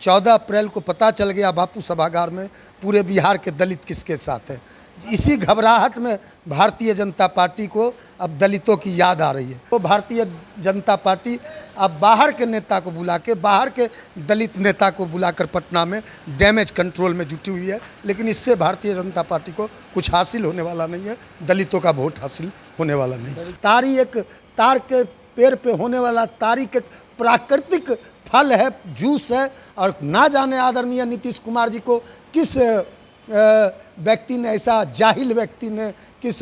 14 अप्रैल को पता चल गया बापू सभागार में पूरे बिहार के दलित किसके साथ हैं। इसी घबराहट में भारतीय जनता पार्टी को अब दलितों की याद आ रही है। तो भारतीय जनता पार्टी अब बाहर के नेता को बुला के, बाहर के दलित नेता को बुलाकर पटना में डैमेज कंट्रोल में जुटी हुई है, लेकिन इससे भारतीय जनता पार्टी को कुछ हासिल होने वाला नहीं है, दलितों का वोट हासिल होने वाला नहीं। तारी एक तार के पेड़ पे होने वाला तारी के प्राकृतिक फल है, जूस है, और ना जाने आदरणीय नीतीश कुमार जी को किस व्यक्ति ने, ऐसा जाहिल व्यक्ति ने, किस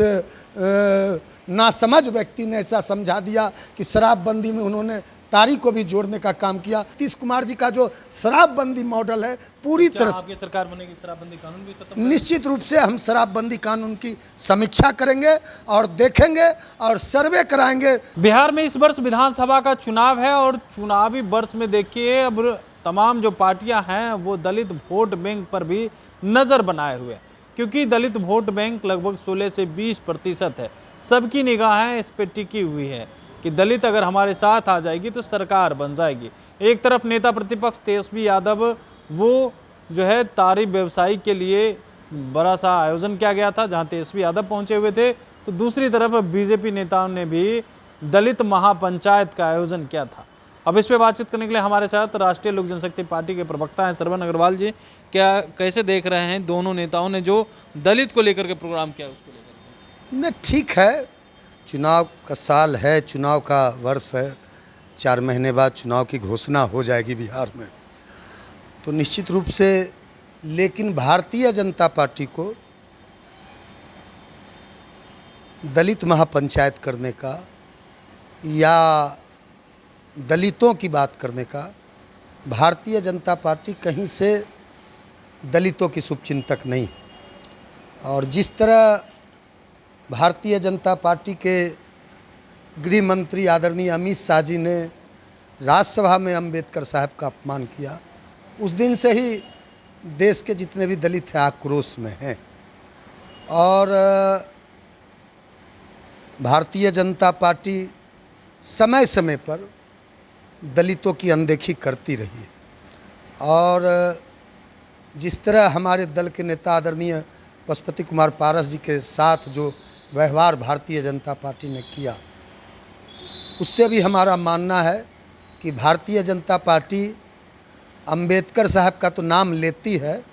नासमझ व्यक्ति ने ऐसा समझा दिया कि शराबबंदी में उन्होंने तारी को भी जोड़ने का काम किया। नीतीश कुमार जी का जो शराबबंदी मॉडल है पूरी तरह आपकी सरकार बनेगी शराबबंदी कानून भी खत्म? निश्चित रूप से हम शराबबंदी कानून की समीक्षा करेंगे और देखेंगे और सर्वे कराएंगे। बिहार में इस वर्ष विधानसभा का चुनाव है और चुनावी वर्ष में देखिए अब तमाम जो पार्टियां हैं वो दलित वोट बैंक पर भी नज़र बनाए हुए, क्योंकि दलित वोट बैंक लगभग 16 से 20% है। सबकी निगाहें इस पर टिकी हुई है कि दलित अगर हमारे साथ आ जाएगी तो सरकार बन जाएगी। एक तरफ नेता प्रतिपक्ष तेजस्वी यादव वो जो है तारी व्यवसायी के लिए बड़ा सा आयोजन किया गया था जहां तेजस्वी यादव पहुंचे हुए थे, तो दूसरी तरफ बीजेपी नेताओं ने भी दलित महापंचायत का आयोजन किया था। अब इस पे बातचीत करने के लिए हमारे साथ राष्ट्रीय लोक जनशक्ति पार्टी के प्रवक्ता हैं श्रवण अग्रवाल जी। क्या कैसे देख रहे हैं दोनों नेताओं ने जो दलित को लेकर के प्रोग्राम किया उसको लेकर? नहीं, ठीक है, चुनाव का साल है, चुनाव का वर्ष है, 4 महीने बाद चुनाव की घोषणा हो जाएगी बिहार में, तो निश्चित रूप से, लेकिन भारतीय जनता पार्टी को दलित महापंचायत करने का या दलितों की बात करने का, भारतीय जनता पार्टी कहीं से दलितों की शुभचिंतक नहीं है। और जिस तरह भारतीय जनता पार्टी के गृह मंत्री आदरणीय अमित शाह जी ने राज्यसभा में अंबेडकर साहब का अपमान किया, उस दिन से ही देश के जितने भी दलित हैं आक्रोश में हैं। और भारतीय जनता पार्टी समय समय पर दलितों की अनदेखी करती रही है। और जिस तरह हमारे दल के नेता आदरणीय पशुपति कुमार पारस जी के साथ जो व्यवहार भारतीय जनता पार्टी ने किया, उससे भी हमारा मानना है कि भारतीय जनता पार्टी अंबेडकर साहब का तो नाम लेती है,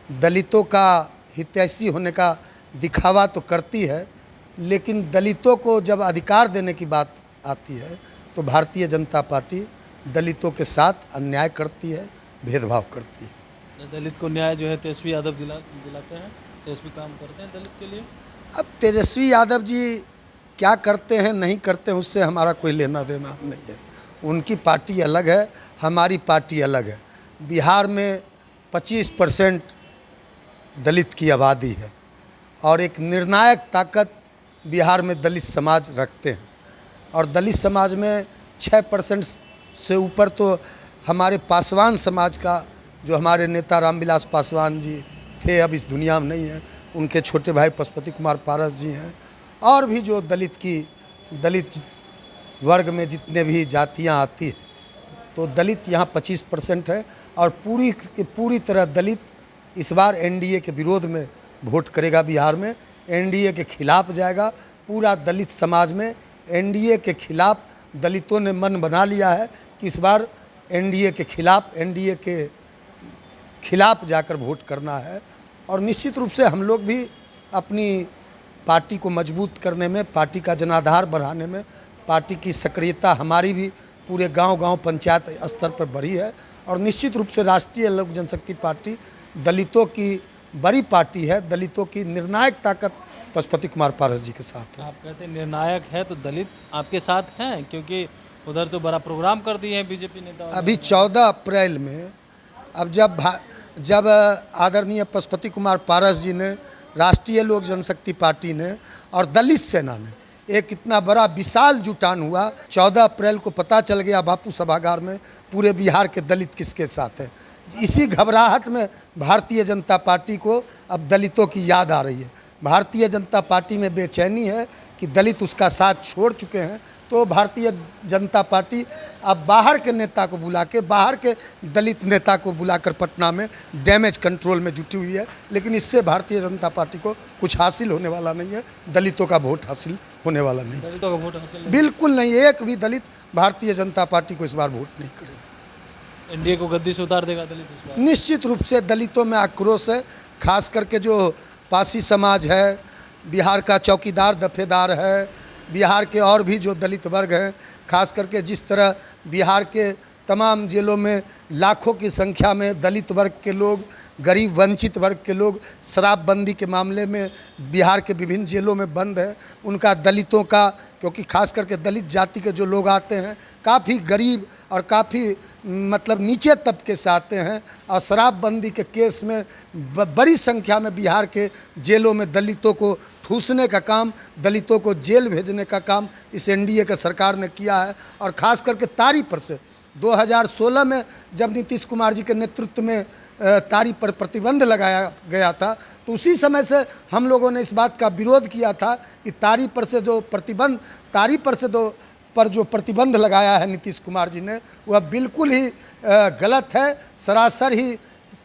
दलितों का हितैषी होने का दिखावा तो करती है, लेकिन दलितों को जब अधिकार देने की बात आती है तो भारतीय जनता पार्टी दलितों के साथ अन्याय करती है, भेदभाव करती है। दलित को न्याय जो है तेजस्वी यादव दिलाते हैं, तेजस्वी काम करते हैं दलित के लिए। अब तेजस्वी यादव जी क्या करते हैं नहीं करते हैं उससे हमारा कोई लेना देना नहीं है। उनकी पार्टी अलग है, हमारी पार्टी अलग है। बिहार में 25% दलित की आबादी है और एक निर्णायक ताकत बिहार में दलित समाज रखते हैं, और दलित समाज में 6% से ऊपर तो हमारे पासवान समाज का, जो हमारे नेता रामविलास पासवान जी थे, अब इस दुनिया में नहीं है, उनके छोटे भाई पशुपति कुमार पारस जी हैं, और भी जो दलित वर्ग में जितने भी जातियां आती हैं, तो दलित यहाँ 25% है। और पूरी तरह दलित इस बार एनडीए के विरोध में वोट करेगा। बिहार में एनडीए के खिलाफ जाएगा। पूरा दलित समाज में एनडीए के खिलाफ दलितों ने मन बना लिया है कि इस बार एनडीए के खिलाफ जाकर वोट करना है। और निश्चित रूप से हम लोग भी अपनी पार्टी को मजबूत करने में, पार्टी का जनाधार बढ़ाने में, पार्टी की सक्रियता हमारी भी पूरे गांव-गांव पंचायत स्तर पर बढ़ी है। और निश्चित रूप से राष्ट्रीय लोक जनशक्ति पार्टी दलितों की बड़ी पार्टी है, दलितों की निर्णायक ताकत पशुपति कुमार पारस जी के साथ है। आप कहते हैं निर्णायक है तो दलित आपके साथ हैं, क्योंकि उधर तो बड़ा प्रोग्राम कर दिए हैं बीजेपी नेता। अभी 14 अप्रैल में अब जब आदरणीय पशुपति कुमार पारस जी ने, राष्ट्रीय लोक जनशक्ति पार्टी ने और दलित सेना ने एक इतना बड़ा विशाल जुटान हुआ, 14 अप्रैल को पता चल गया बापू सभागार में पूरे बिहार के दलित किसके साथ हैं। इसी घबराहट में भारतीय जनता पार्टी को अब दलितों की याद आ रही है। भारतीय जनता पार्टी में बेचैनी है कि दलित उसका साथ छोड़ चुके हैं, तो भारतीय जनता पार्टी अब बाहर के नेता को बुला के, बाहर के दलित नेता को बुलाकर पटना में डैमेज कंट्रोल में जुटी हुई है। लेकिन इससे भारतीय जनता पार्टी को कुछ हासिल होने वाला नहीं है, दलितों का वोट हासिल होने वाला नहीं, दलितों का वोट हासिल बिल्कुल नहीं। एक भी दलित भारतीय जनता पार्टी को इस बार वोट नहीं करेगा। एनडीए को गद्दी से उतार देगा दलित इस बार। निश्चित रूप से दलितों में आक्रोश है, खास करके जो पासी समाज है, बिहार का चौकीदार दफेदार है, बिहार के और भी जो दलित वर्ग हैं, खास करके जिस तरह बिहार के तमाम जिलों में लाखों की संख्या में दलित वर्ग के लोग, गरीब वंचित वर्ग के लोग शराबबंदी के मामले में बिहार के विभिन्न जेलों में बंद है, उनका दलितों का, क्योंकि खास करके दलित जाति के जो लोग आते हैं काफ़ी गरीब और काफ़ी मतलब नीचे तबके से आते हैं, और शराबबंदी के केस में बड़ी संख्या में बिहार के जेलों में दलितों को ठूसने का काम, दलितों को जेल भेजने का काम इस एनडीए के सरकार ने किया है। और ख़ास करके तारी पर से 2016 में जब नीतीश कुमार जी के नेतृत्व में तारी पर प्रतिबंध लगाया गया था, तो उसी समय से हम लोगों ने इस बात का विरोध किया था कि तारी पर से जो प्रतिबंध लगाया है नीतीश कुमार जी ने, वह बिल्कुल ही गलत है, सरासर ही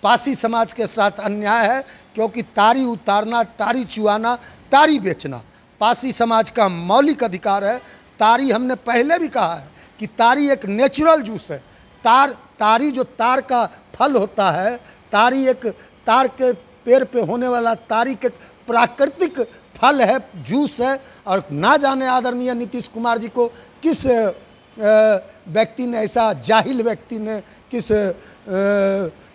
पासी समाज के साथ अन्याय है। क्योंकि तारी उतारना, तारी चुआना, तारी बेचना पासी समाज का मौलिक अधिकार है। तारी, हमने पहले भी कहा है कि तारी एक नेचुरल जूस है। तारी जो तार का फल होता है, तारी एक तार के पेड़ पे होने वाला तारी के प्राकृतिक फल है, जूस है। और ना जाने आदरणीय नीतीश कुमार जी को किस व्यक्ति ने, ऐसा जाहिल व्यक्ति ने, किस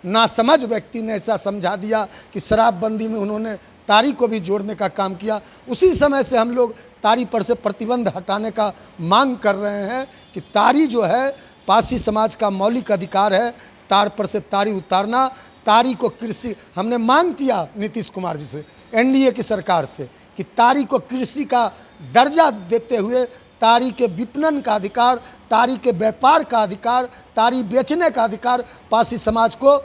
नासमझ व्यक्ति ने ऐसा समझा दिया कि शराबबंदी में उन्होंने तारी को भी जोड़ने का काम किया। उसी समय से हम लोग तारी पर से प्रतिबंध हटाने का मांग कर रहे हैं कि तारी जो है पासी समाज का मौलिक अधिकार है, तार पर से तारी उतारना, तारी को कृषि, हमने मांग किया नीतीश कुमार जी से, एनडीए की सरकार से, कि तारी को कृषि का दर्जा देते हुए तारी के विपणन का अधिकार, तारी के व्यापार का अधिकार, तारी बेचने का अधिकार पासी समाज को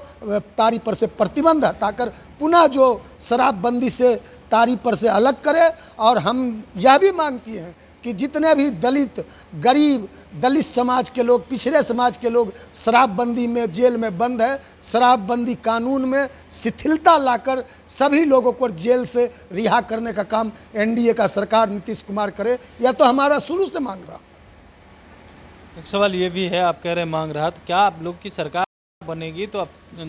तारी पर से प्रतिबंध हटाकर पुनः जो शराबबंदी से तारी पर से अलग करे। और हम यह भी मांग किए हैं कि जितने भी दलित, गरीब, दलित समाज के लोग, पिछड़े समाज के लोग शराबबंदी में जेल में बंद है, शराबबंदी कानून में शिथिलता लाकर सभी लोगों को जेल से रिहा करने का काम एनडीए का सरकार नीतीश कुमार करे। यह तो हमारा शुरू से मांग रहा। एक सवाल ये भी है, आप कह रहे हैं मांग रहा, तो क्या आप लोग की सरकार बनेगी तो आप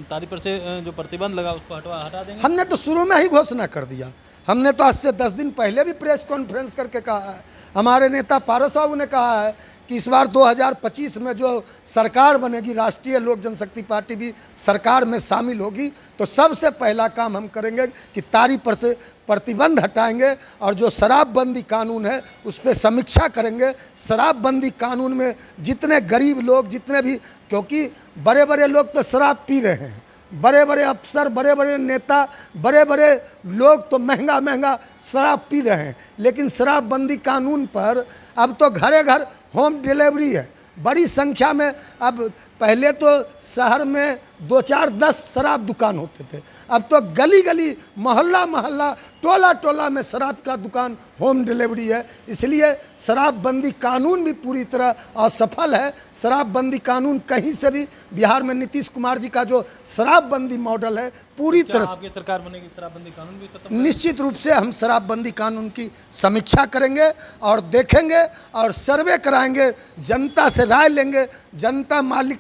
तारी पर से जो प्रतिबंध लगा उसको हटा देंगे? हमने तो शुरू में ही घोषणा कर दिया। हमने तो आज से 10 दिन पहले भी प्रेस कॉन्फ्रेंस करके कहा है, हमारे नेता पारस बाबू ने कहा है कि इस बार 2025 में जो सरकार बनेगी, राष्ट्रीय लोक जनशक्ति पार्टी भी सरकार में शामिल होगी, तो सबसे पहला काम हम करेंगे कि तारी पर से प्रतिबंध हटाएंगे और जो शराबबंदी कानून है उस पर समीक्षा करेंगे। शराबबंदी कानून में जितने गरीब लोग, जितने भी, क्योंकि बड़े बड़े लोग तो शराब पी रहे हैं, बड़े बड़े अफसर, बड़े बड़े नेता, बड़े बड़े लोग तो महंगा महंगा शराब पी रहे हैं, लेकिन शराबबंदी कानून पर अब तो घरे घर होम डिलीवरी है बड़ी संख्या में। अब पहले तो शहर में 2, 4, 10 शराब दुकान होते थे, अब तो गली गली, मोहल्ला मोहल्ला, टोला टोला में शराब का दुकान, होम डिलीवरी है। इसलिए शराबबंदी कानून भी पूरी तरह असफल है। शराबबंदी कानून कहीं से भी, बिहार में नीतीश कुमार जी का जो शराबबंदी मॉडल है पूरी तरह से, आपकी सरकार बनेगी शराबबंदी कानून भी खत्म? निश्चित रूप से हम शराबबंदी कानून की समीक्षा करेंगे और देखेंगे और सर्वे कराएंगे, जनता से राय लेंगे। जनता मालिक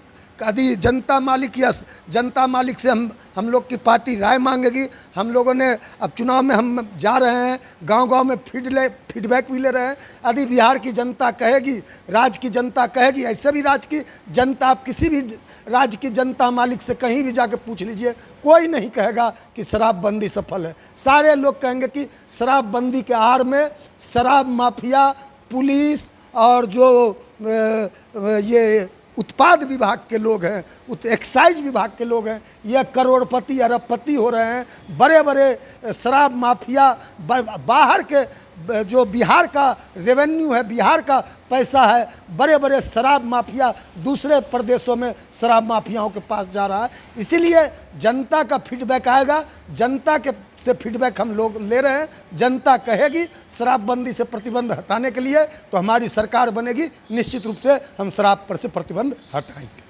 से हम लोग की पार्टी राय मांगेगी। हम लोगों ने अब चुनाव में हम जा रहे हैं, गांव-गांव में फीडबैक भी ले रहे हैं। यदि बिहार की जनता कहेगी, राज्य की जनता कहेगी, ऐसे भी राज्य की जनता, आप किसी भी राज्य की जनता मालिक से कहीं भी जाके पूछ लीजिए, कोई नहीं कहेगा कि शराबबंदी सफल है। सारे लोग कहेंगे कि शराबबंदी के आड़ में शराब माफिया, पुलिस और जो ये उत्पाद विभाग के लोग हैं, एक्साइज विभाग के लोग हैं, यह करोड़पति अरबपति हो रहे हैं। बड़े बड़े शराब माफिया, बाहर के जो बिहार का रेवेन्यू है, बिहार का पैसा है, बड़े बड़े शराब माफिया दूसरे प्रदेशों में शराब माफियाओं के पास जा रहा है। इसीलिए जनता का फीडबैक आएगा, जनता के से फीडबैक हम लोग ले रहे हैं। जनता कहेगी शराबबंदी से प्रतिबंध हटाने के लिए तो हमारी सरकार बनेगी, निश्चित रूप से हम शराब पर से प्रतिबंध हटाएंगे।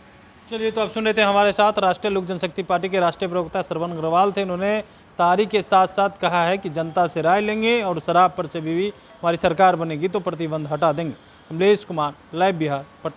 चलिए, तो आप सुन रहे थे हमारे साथ राष्ट्रीय लोक जनशक्ति पार्टी के राष्ट्रीय प्रवक्ता श्रवण अग्रवाल थे। उन्होंने तारीख के साथ साथ कहा है कि जनता से राय लेंगे और शराब पर से भी हमारी सरकार बनेगी तो प्रतिबंध हटा देंगे। कमलेश कुमार, लाइव बिहार, पटना।